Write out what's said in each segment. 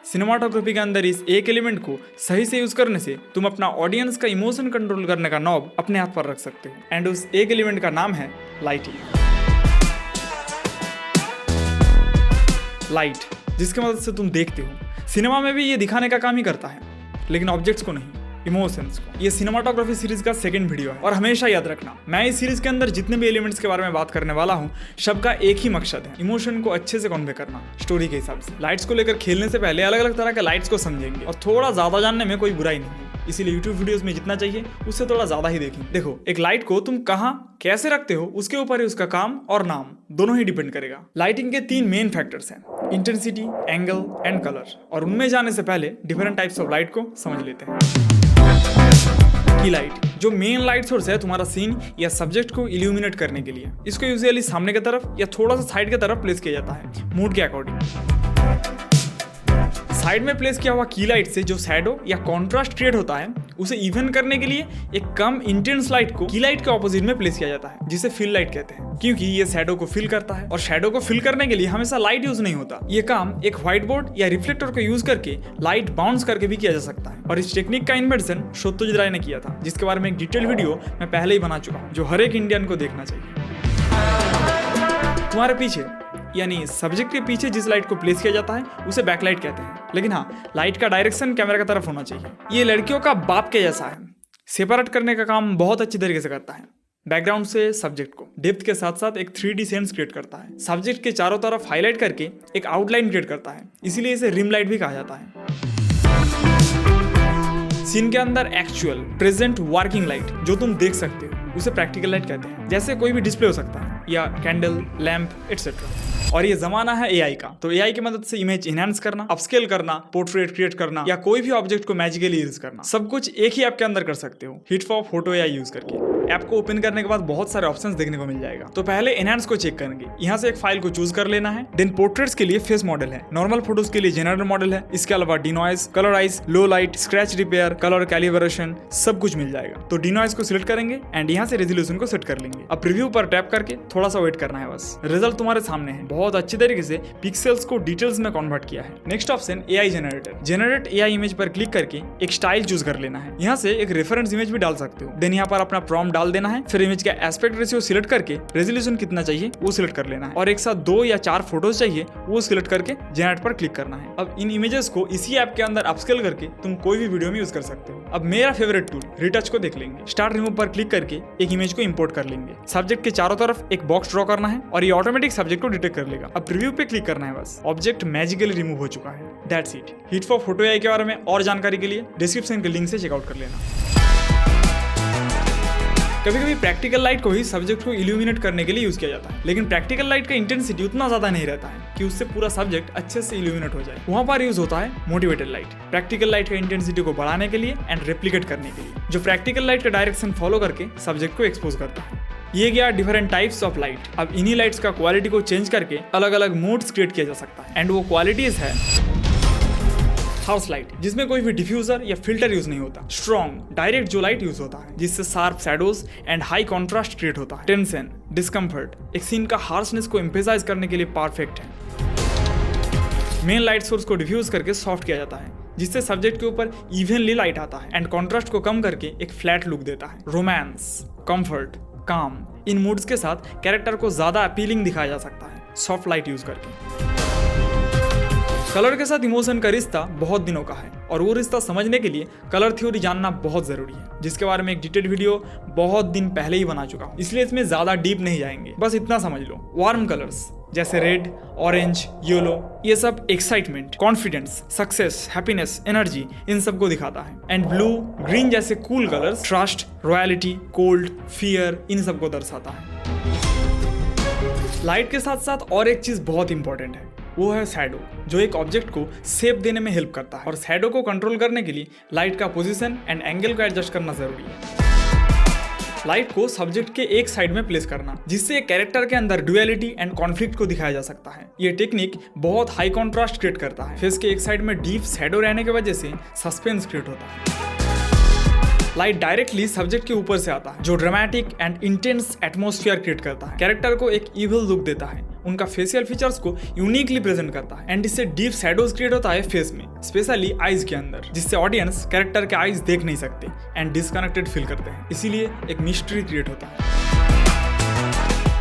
Cinematography के अंदर इस एक एलिमेंट को सही से यूज करने से तुम अपना ऑडियंस का इमोशन कंट्रोल करने का नॉब अपने हाथ पर रख सकते हो। एंड उस एक एलिमेंट का नाम है लाइटिंग। लाइट, जिसकी मदद से तुम देखते हो। सिनेमा में भी ये दिखाने का काम ही करता है, लेकिन ऑब्जेक्ट्स को नहीं, इमोशंस को। ये सिनेमाटोग्राफी सीरीज का सेकंड वीडियो है और हमेशा याद रखना, मैं इस सीरीज के अंदर जितने भी एलिमेंट्स के बारे में बात करने वाला हूँ सबका एक ही मकसद है, इमोशन को अच्छे से कन्वे करना स्टोरी के हिसाब से। लाइट्स को लेकर खेलने से पहले अलग अलग तरह के लाइट्स को समझेंगे और थोड़ा ज्यादा जानने में कोई बुराई नहीं है, इसीलिए यूट्यूब वीडियोस में जितना चाहिए उससे थोड़ा ज्यादा ही देखें। देखो, एक लाइट को तुम कहाँ कैसे रखते हो उसके ऊपर ही उसका काम और नाम दोनों ही डिपेंड करेगा। लाइटिंग के 3 मेन फैक्टर्स हैं, इंटेंसिटी, एंगल एंड कलर, और उनमें जाने से पहले डिफरेंट टाइप्स ऑफ लाइट को समझ लेते हैं। की लाइट, जो मेन लाइट सोर्स है तुम्हारा सीन या सब्जेक्ट को इल्यूमिनेट करने के लिए। इसको यूजुअली सामने की तरफ या थोड़ा सा साइड की तरफ प्लेस किया जाता है मूड के अकॉर्डिंग। साइड में प्लेस किया हुआ की लाइट से जो शैडो या कॉन्ट्रास्ट क्रिएट होता है उसे इवन करने के लिए एक कम इंटेंस लाइट को की लाइट के ऑपोजिट में प्लेस किया जाता है, जिसे फिल लाइट कहते हैं, क्योंकि ये शैडो को फिल करता है। और शैडो को फिल करने के लिए हमेशा लाइट यूज नहीं होता, ये काम एक व्हाइट बोर्ड या रिफ्लेक्टर को यूज करके लाइट बाउंस करके भी किया जा सकता है। और इस टेक्निक का इन्वेंशन सत्यजित राय ने किया था, जिसके बारे में एक डिटेल वीडियो मैं पहले ही बना चुका हूँ, जो हर एक इंडियन को देखना चाहिए। तुम्हारे पीछे यानी सब्जेक्ट के पीछे जिस लाइट को प्लेस किया जाता है उसे बैकलाइट कहते हैं, लेकिन हाँ, लाइट का डायरेक्शन कैमरा की तरफ होना चाहिए। ये लड़कियों का बाप के जैसा है, सेपरेट करने का काम बहुत अच्छी तरीके से करता है। बैकग्राउंड से सब्जेक्ट को डेप्थ के साथ साथ एक 3D सेंस क्रिएट करता है। सब्जेक्ट के चारों तरफ हाईलाइट करके एक आउटलाइन क्रिएट करता है, इसीलिए इसे रिम लाइट भी कहा जाता है। सीन के अंदर एक्चुअल प्रेजेंट वर्किंग लाइट जो तुम देख सकते हो उसे प्रैक्टिकल लाइट कहते हैं, जैसे कोई भी डिस्प्ले हो सकता है या कैंडल, लैंप एटसेट्रा। और ये जमाना है एआई का, तो एआई की मदद से इमेज इनहैंस करना, अपस्केल करना, पोर्ट्रेट क्रिएट करना या कोई भी ऑब्जेक्ट को मैजिकली यूज करना, सब कुछ एक ही ऐप के अंदर कर सकते हो, hit for photo AI use करके। ऐप को ओपन करने के बाद बहुत सारे ऑप्शंस देखने को मिल जाएगा। तो पहले एनहांस को चेक करेंगे, यहाँ से एक फाइल को चूज कर लेना है। देन पोर्ट्रेट्स के लिए फेस मॉडल है, नॉर्मल फोटोज के लिए जनरल मॉडल है, इसके अलावा denoise, colourise, low light, scratch repair, colour calibration सब कुछ मिल जाएगा। तो डिनॉइज को सिलेक्ट करेंगे एंड यहाँ से रेजोल्यूशन को सेट कर लेंगे। अब प्रीव्यू पर टैप करके थोड़ा सा वेट करना है, बस रिजल्ट तुम्हारे सामने है। बहुत अच्छी तरीके से पिक्सेल्स को डिटेल्स में कन्वर्ट किया है। Next option AI generator, generate AI image पर क्लिक करके एक स्टाइल चूज कर लेना है। यहाँ से एक रेफरेंस इमेज भी डाल सकते हो। देन यहाँ पर अपना प्रॉम्प्ट डाल देना है, फिर इमेज का एस्पेक्ट रेशियो सिलेक्ट करके रेजोल्यूशन कितना चाहिए वो सिलेक्ट कर लेना है, और एक साथ 2 या 4 फोटोज चाहिए वो सिलेक्ट करके जनरेट पर क्लिक करना है। अब इन इमेजेस को इसी ऐप के अंदर अपस्केल करके तुम कोई भी वीडियो में यूज कर सकते हो। अब मेरा फेवरेट टूल रिटच को देख लेंगे। स्टार्ट रिमूव पर क्लिक करके एक इमेज को इंपोर्ट कर लेंगे। सब्जेक्ट के चारों तरफ एक बॉक्स ड्रॉ करना है और ये ऑटोमेटिक सब्जेक्ट को डिटेक्ट कर लेगा। अब प्रीव्यू पे क्लिक करना है, बस ऑब्जेक्ट मैजिकली रिमूव हो चुका है। That's it. Hit for photo AI के बारे में और जानकारी के लिए डिस्क्रिप्शन के लिंक से चेकआउट कर लेना। कभी कभी प्रैक्टिकल लाइट को ही सब्जेक्ट को इल्यूमिनेट करने के लिए यूज किया जाता है, लेकिन प्रैक्टिकल लाइट का इंटेंसिटी उतना ज्यादा नहीं रहता है कि उससे पूरा सब्जेक्ट अच्छे से इल्यूमिनेट हो जाए। वहां पर यूज होता है मोटिवेटेड लाइट, प्रैक्टिकल लाइट का इंटेंसिटी को बढ़ाने के लिए एंड रेप्लिकेट करने के लिए, जो प्रैक्टिकल लाइट का डायरेक्शन फॉलो करके सब्जेक्ट को एक्सपोज करता है। ये गया डिफरेंट टाइप्स ऑफ लाइट। अब इन्हीं लाइट्स का क्वालिटी को चेंज करके अलग अलग मोड्स क्रिएट किया जा सकता है, एंड वो क्वालिटीज है हाउस लाइट, जिसमें कोई भी डिफ्यूजर या फिल्टर यूज नहीं होता। स्ट्रॉन्ग डायरेक्ट जो लाइट यूज होता है, जिससे sharp shadows and high contrast create होता है। टेंशन, डिस्कम्फर्ट, एक सीन का हार्शनेस को एम्फेसाइज करने के लिए परफेक्ट है। मेन लाइट सोर्स को डिफ्यूज करके सॉफ्ट किया जाता है, जिससे सब्जेक्ट के ऊपर इवनली लाइट आता है एंड कॉन्ट्रास्ट को कम करके एक फ्लैट लुक देता है। रोमांस, कंफर्ट, काम, इन मूड्स के साथ कैरेक्टर को ज्यादा अपीलिंग दिखाया जा सकता है सॉफ्ट लाइट यूज करके। कलर के साथ इमोशन का रिश्ता बहुत दिनों का है, और वो रिश्ता समझने के लिए कलर थ्योरी जानना बहुत जरूरी है, जिसके बारे में एक डिटेल वीडियो बहुत दिन पहले ही बना चुका हूँ, इसलिए इसमें ज्यादा डीप नहीं जाएंगे। बस इतना समझ लो, वार्म कलर्स जैसे रेड, ऑरेंज, येलो, ये सब excitement, confidence, success, happiness, energy, इन सब को दिखाता है। एंड ब्लू, ग्रीन जैसे cool colours trust, royalty, cold, fear, इन सब को दर्शाता है। लाइट के साथ साथ और एक चीज बहुत इंपॉर्टेंट है, वो है शैडो, जो एक ऑब्जेक्ट को शेप देने में हेल्प करता है। और शैडो को कंट्रोल करने के लिए लाइट का पोजीशन एंड एंगल को एडजस्ट करना जरूरी है। लाइट को सब्जेक्ट के एक साइड में प्लेस करना, जिससे कैरेक्टर के अंदर ड्यूअलिटी एंड कॉन्फ्लिक्ट को दिखाया जा सकता है। ये टेक्निक बहुत हाई कॉन्ट्रास्ट क्रिएट करता है। फेस के एक साइड में डीप शैडो रहने की वजह से सस्पेंस क्रिएट होता है। लाइट डायरेक्टली सब्जेक्ट के ऊपर से आता है, जो dramatic and intense atmosphere create करता है। कैरेक्टर को एक इविल लुक देता है उनका फेशियल फीचर्स को यूनिकली प्रेजेंट करता है एंड इससे डीप शैडोज क्रिएट होता है फेस में, स्पेशली आईज के अंदर, जिससे ऑडियंस कैरेक्टर के आईज देख नहीं सकते एंड डिस्कनेक्टेड फील करते हैं, इसीलिए एक मिस्ट्री क्रिएट होता है।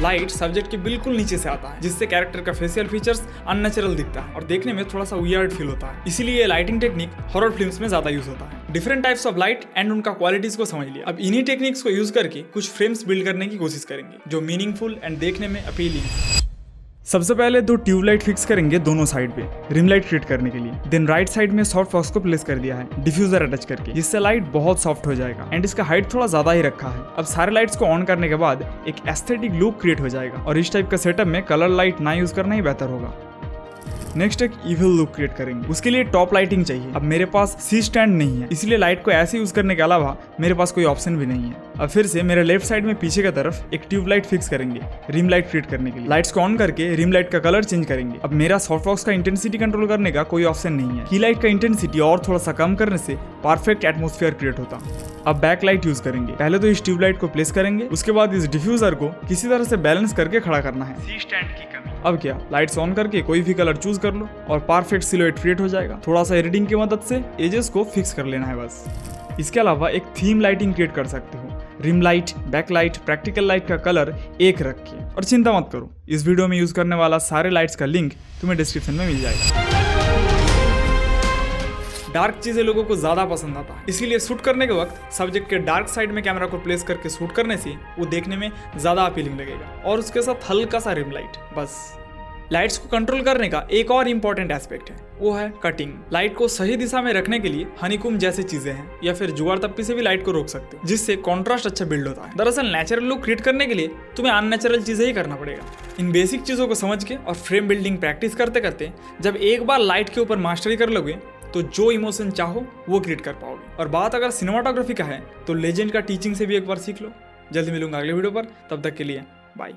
लाइट सब्जेक्ट के बिल्कुल नीचे से आता है, जिससे कैरेक्टर का फेशियल फीचर्स अननेचुरल दिखता है और देखने में थोड़ा सा वियर्ड फील होता है, इसीलिए ये लाइटिंग टेक्निक हॉरर फिल्म्स में ज्यादा यूज होता है। Different types of light and उनका क्वालिटीज को समझ लिया, अब इन्हीं टेक्निक्स को यूज करके कुछ फ्रेम्स बिल्ड करने की कोशिश करेंगे जो मीनिंगफुल एंड देखने में अपीलिंग। सबसे पहले 2 ट्यूबलाइट फिक्स करेंगे दोनों साइड पे रिम लाइट क्रिएट करने के लिए। देन राइट साइड में सॉफ्ट फॉक्स को प्लेस कर दिया है डिफ्यूजर अटैच करके, जिससे लाइट बहुत सॉफ्ट हो जाएगा एंड इसका हाइट थोड़ा ज्यादा ही रखा है। अब सारे लाइट्स को ऑन करने के बाद एक एस्थेटिक लुक क्रिएट हो जाएगा और इस टाइप का सेटअप में कलर लाइट ना यूज करना ही बेहतर होगा। नेक्स्ट एक इविल लुक क्रिएट करेंगे, उसके लिए टॉप लाइटिंग चाहिए। अब मेरे पास सी स्टैंड नहीं है, इसलिए लाइट को ऐसे यूज करने के अलावा मेरे पास कोई ऑप्शन भी नहीं है। अब फिर से मेरे लेफ्ट साइड में पीछे की तरफ एक ट्यूब लाइट फिक्स करेंगे रिम लाइट क्रिएट करने के लिए। लाइट्स को ऑन करके रिम लाइट का कलर चेंज करेंगे। अब मेरा सॉफ्ट बॉक्स का इंटेंसिटी कंट्रोल करने का कोई ऑप्शन नहीं है, की लाइट का इंटेंसिटी और थोड़ा सा कम करने से परफेक्ट एटमोस्फेयर क्रिएट होता। अब बैक लाइट यूज करेंगे। पहले तो इस ट्यूब लाइट को प्लेस करेंगे, उसके बाद इस डिफ्यूजर को किसी तरह से बैलेंस करके खड़ा करना है। सी स्टैंड की कमी। अब क्या, लाइट्स ऑन करके कोई भी कलर चूज कर लो और परफेक्ट सिलुएट क्रिएट हो जाएगा। थोड़ा सा एडिटिंग की मदद से एजेस को फिक्स कर लेना है बस। इसके अलावा एक थीम लाइटिंग क्रिएट कर सकते हो, rim light, back light, practical light का कलर एक रखिए। और चिंता मत करो, इस वीडियो में यूज करने वाला सारे लाइट्स का लिंक तुम्हें डिस्क्रिप्शन में मिल जाएगा। डार्क चीजें लोगों को ज्यादा पसंद आता है, इसीलिए शूट करने के वक्त सब्जेक्ट के डार्क साइड में कैमरा को प्लेस करके शूट करने से वो देखने में ज्यादा अपीलिंग लगेगा। और उसके साथ हल्का सा रिम लाइट बस। लाइट्स को कंट्रोल करने का एक और इम्पोर्टेंट एस्पेक्ट है, वो है कटिंग। लाइट को सही दिशा में रखने के लिए हनीकॉम्ब जैसी चीजें हैं या फिर जुगाड़ तप्पी से भी लाइट को रोक सकते हो, जिससे कॉन्ट्रास्ट अच्छा बिल्ड होता है। दरअसल नेचुरल लुक क्रिएट करने के लिए तुम्हें अननेचुरल चीजें ही करना पड़ेगा। इन बेसिक चीजों को समझ के और फ्रेम बिल्डिंग प्रैक्टिस करते करते जब एक बार लाइट के ऊपर मास्टरी कर लोगे तो जो इमोशन चाहो वो क्रिएट कर पाओगे। और बात अगर सिनेमाटोग्राफी का है तो लेजेंड का टीचिंग से भी एक बार सीख लो। जल्दी मिलूंगा अगले वीडियो पर, तब तक के लिए बाय।